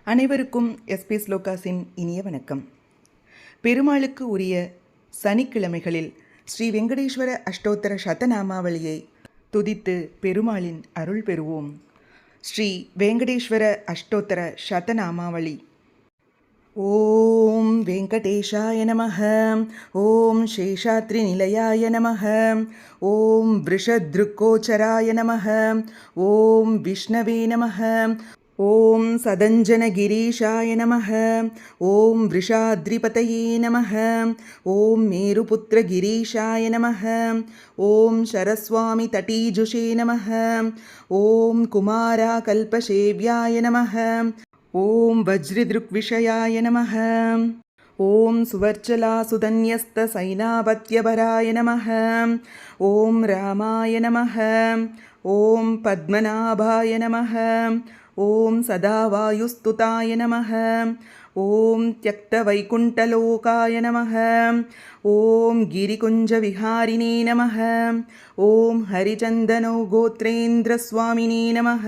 அனைவருக்கும் எஸ்பி ஸ்லோகாஸின் இனிய வணக்கம். பெருமாளுக்கு உரிய சனிக்கிழமைகளில் ஸ்ரீ வெங்கடேஸ்வர அஷ்டோத்தர சதநாமாவளியை துதித்து பெருமாளின் அருள் பெறுவோம். ஸ்ரீ வெங்கடேஸ்வர அஷ்டோத்தர சதநாமாவளி. ஓம் வெங்கடேஷாய நமः. ஓம் சேஷாத்ரி நிலையாய நமः. ஓம் விருஷத்ருக்கோச்சராய நமः. ஓம் விஷ்ணவே நமः. ஓம் சதஞ்சனகிரீஷாய நமः. ஓம் விருஷாத்ரிபதயே நமः. ஓம் மேருபுத்திரகிரீஷாய நமः. ஓம் சரஸ்வாமி தடீஜுஷே நமः. ஓம் குமாராகல்பசேவ்யாய நமः. ஓம் வஜ்ரித்ருக்விஷயாய நமः. ஓம் சுவர்ச்சலாசுதன்யஸ்தசைனாபத்யபராய நமः. ஓம் ராமாய நமः. ஓம் பத்மநாபாய நமः. ஓம் சதாவாயுஸ்துதாய நமः. ஓம் த்யக்தவைகுண்டலோகாய நமः. ஓம் கிரிகுஞ்சவிஹாரிணே நமः. ஓம் ஹரிச்சந்தனோ கோத்ரேந்திரஸ்வாமினே நமः.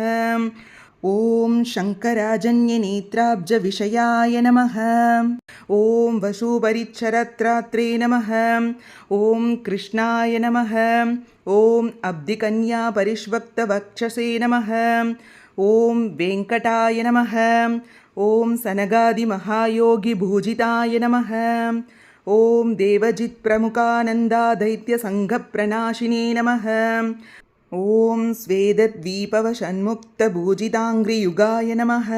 ஓம் சங்கராஜன்யநேத்ராப்ஜவிஷயாய நமः. ஓம் வசூபரிச்சரத்ராத்ரே நமः. ஓம் கிருஷ்ணாய நமः. ஓம் அப்திகன்யா பரிஷ்வக்தவக்ஷசே நமः. ஓம் வெங்கடாய நமः. ஓம் சனகாதிமகாயோகிபூஜிதாய நமः. ஓம் தேவஜித் பிரமுகானந்தாதைத்யசங்கப்பிரணாசினே நமः. ஓம் ஸ்வேதத்வீபவஷண்முக்தபூஜிதாங்கிரியுகாய நமः.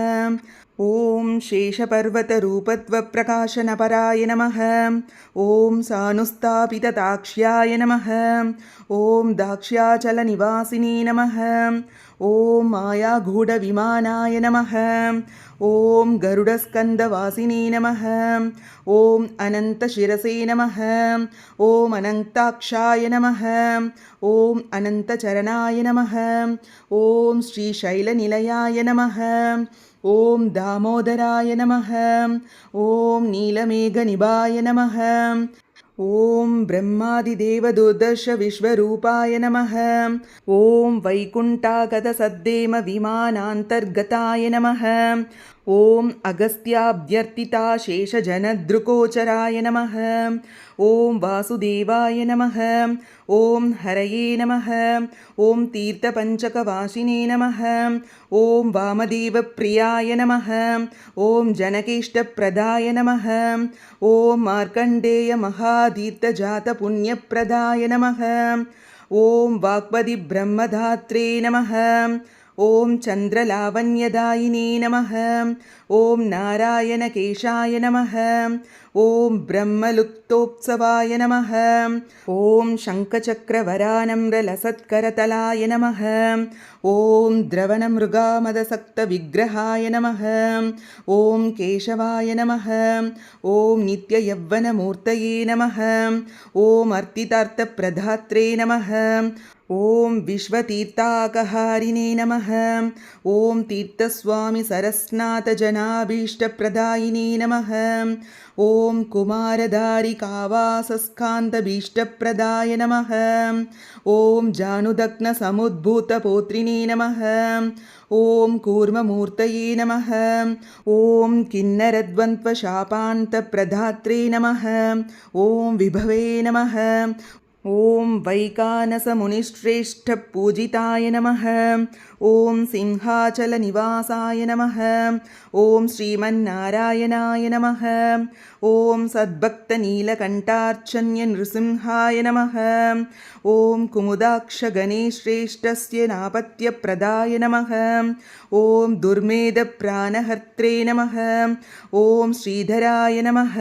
ஓம் சேஷபர்வதரூபத்வப்பிரகாசனபராய நமः. ஓம் சானுஸ்தாபிததாக்ஷ்யாய நமः. ஓம் தாக்ஷ்யாச்சலநிவாசினே நமः. ஓம் மாயாகூடவிமானாய நமः. ஓம் கருடஸ்கந்தவாசினே நமः. ஓம் அனந்தசிரசே நமः. ஓம் அனந்தாக்ஷாய நமः. ஓம் அனந்தச்சரணாய நமः. ஓம் ஸ்ரீசைலநிலையாய நமः. ஓம் தாமோதராய நமः. ஓம் நீலமேகநிபாய நமः. ஓம் பிரம்மாதிதேவதுர்தர்ஷ விஸ்வரூபாய நமः. ஓம் வைகுண்டாகதசத்தேம விமானாந்தர்கதாய நமः. ஓம் அகஸ்தியாப்த்யர்த்திதா சேஷஜனத்ருகோச்சராய நமः. ஓம் வாசுதேவாய நமः. ஓம் ஹரயே நமः. ஓம் தீர்த்தபஞ்சகவாசினே நமः. ஓம் வாமதேவப்பிரியாய நமः. ஓம் ஜனகேஷ்டப்பிரதாய நமः. ஓம் மார்க்கண்டேய மகாதீர்த்தஜாதபுண்ணியப்பிரதாய நமः. ஓம் வாக்பதிபிரம்மதாத்ரே நமः. ஓம் சந்திரலாவண்யதாயினே நமः. ஓம் நாராயணகேஷாய நமः. ஓம் பிரம்மலுப்தோத்சவாய நமः. ஓம் சங்கசக்கரவரானம்ரலசத்கரதலாய நமः. ஓம் திரவணமிருகாமதசக்தவிக்கிரகாய நமः. ஓம் கேசவாய நமः. ஓம் நித்யயவ்வனமூர்த்தயே நமः. ஓம் அர்த்திதார்த்தப்பிரதாத்ரே நமः. ஓம் விஸ்வதீர்த்தாகஹாரிணே நமः. ஓம் தீர்த்தஸ்வாமி சரஸ்நாதஜனாபீஷ்டப்பிரதாயினே நமः. ஓம் குமாரதாரிகாவாசஸ்காந்தபீஷ்டப்பிரதாய நமः. ஓம் ஜானுதக்னசமுத்பூதபோத்ரிணே நமः. ஓம் கூர்மமூர்த்தயே நமः. ஓம் கின்னரத்வந்த்வசாபாந்தப்பிரதாத்ரே நமः. ஓம் விபவே நமः. ஓம் வைகானசமுனிஸ்ரேஷ்டபூஜிதாய நமः. ஓம் சிம்ஹாச்சலநிவாசாய நமः. ஓம் ஸ்ரீமன்னாராயணாய நமः. ஓம் சத்பக்தநீலகண்டார்ச்சன்யநிருசிம்ஹாய நமः. ஓம் குமுதாக்ஷகணேஸ்ரேஷ்டஸ்ய நாபத்யப்பிரதாய நமः. ஓம் துர்மேதப்ராணஹர்த்ரே நமः. ஓம் ஸ்ரீதராய நமः.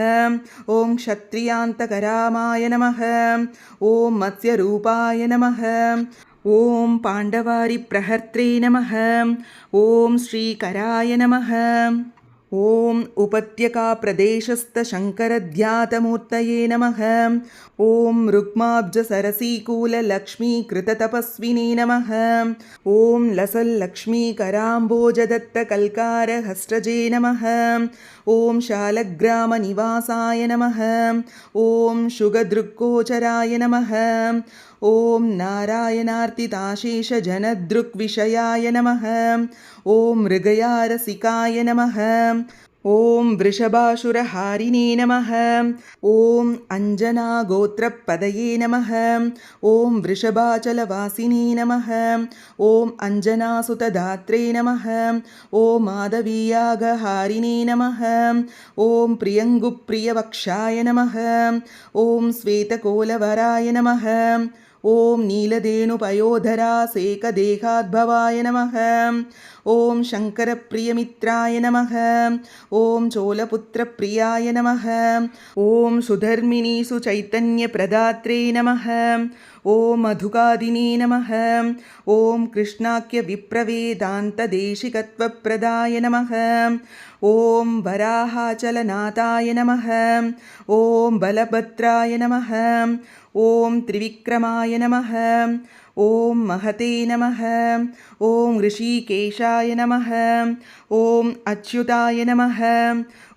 ஓம் க்ஷத்ரியாந்தகராமாய நமः. ஓம் மத்ஸ்யரூபாய நமः. ஓம் பாண்டவாரிப்ரஹர்த்ரே நமः. ஓம் ஸ்ரீகராய நமः. ஓம் உபத்யகாப்ரதேசஸ்தசங்கரத்யாதமூர்த்தயே நமः. ஓம் ருக்மாப்ஜசரசீகூலலக்ஷ்மீகிருததபஸ்வினே நமः. ஓம் லசல்லக்ஷ்மீகராம்போஜதத்தகல்காரஹஸ்ரஜே நமः. ஓம் ஷாலக்ராமநிவாசாய நமः. ஓம் சுகத்ருக்கோச்சராய நமः. ॐ नारायणार्तिताशेषजनदृग्विषयाय नमः। ॐ मृगयारसिकाय नमः। ॐ वृषभासुरहारिणे नमः। ॐ अञ्जनागोत्रपदये नमः। ॐ वृषभाचलवासिने नमः। ॐ अञ्जनासुतदात्रे नमः। ॐ माधवीयागहारिणे नमः। ॐ प्रियङ्गुप्रियवक्षाय नमः। ॐ श्वेतकोलवराय नमः। ॐ नीलधेनुपयोधरासेकदेहाद्भवाय नमः। ॐ शङ्करप्रियमित्राय नमः। ॐ चोलपुत्रप्रियाय नमः। ॐ सुधर्मिणी सुचैतन्यप्रदात्रे नमः। ॐ मधुकादिने नमः। ॐ कृष्णाख्यविप्रवेदान्तदेशिकत्वप्रदाय नमः। ॐ वराहाचलनाथाय नमः। ॐ बलभद्राय नमः। ॐ त्रिविक्रमाय नमः। ॐ महते नमः। ॐ ऋषिकेशाय नमः। ॐ अच्युताय नमः।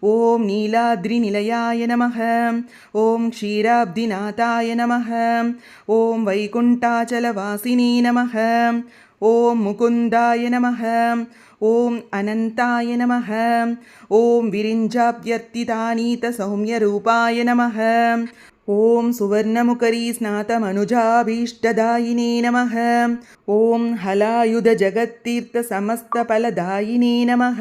ॐ नीलाद्रिनिलयाय नमः। ॐ क्षीराब्धिनाथाय नमः। ॐ वैकुण्ठाचलवासिने नमः। ॐ मुकुन्दाय नमः। ॐ अनन्ताय नमः। ॐ विरिञ्जाभ्यर्थितानीतसौम्यरूपाय नमः। ॐ सुवर्णमुखरीस्नातमनुजाभीष्टदायिने नमः। ॐ हलायुधजगत्तीर्थसमस्तफलदायिने नमः।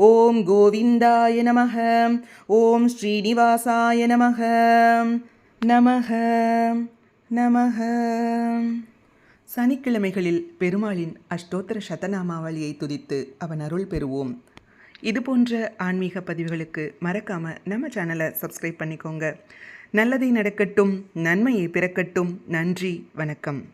ॐ गोविन्दाय नमः। ॐ श्रीनिवासाय नमः। நமः நமः. சனிக்கிழமைகளில் பெருமாளின் அஷ்டோத்திர சதநாமாவளியை துதித்து அவன் அருள் பெறுவோம். இது போன்ற ஆன்மீக பதிவுகளுக்கு மறக்காமல் நம்ம சேனலை சப்ஸ்கிரைப் பண்ணிக்கோங்க. நல்லதை நடக்கட்டும், நன்மையை பிறக்கட்டும். நன்றி, வணக்கம்.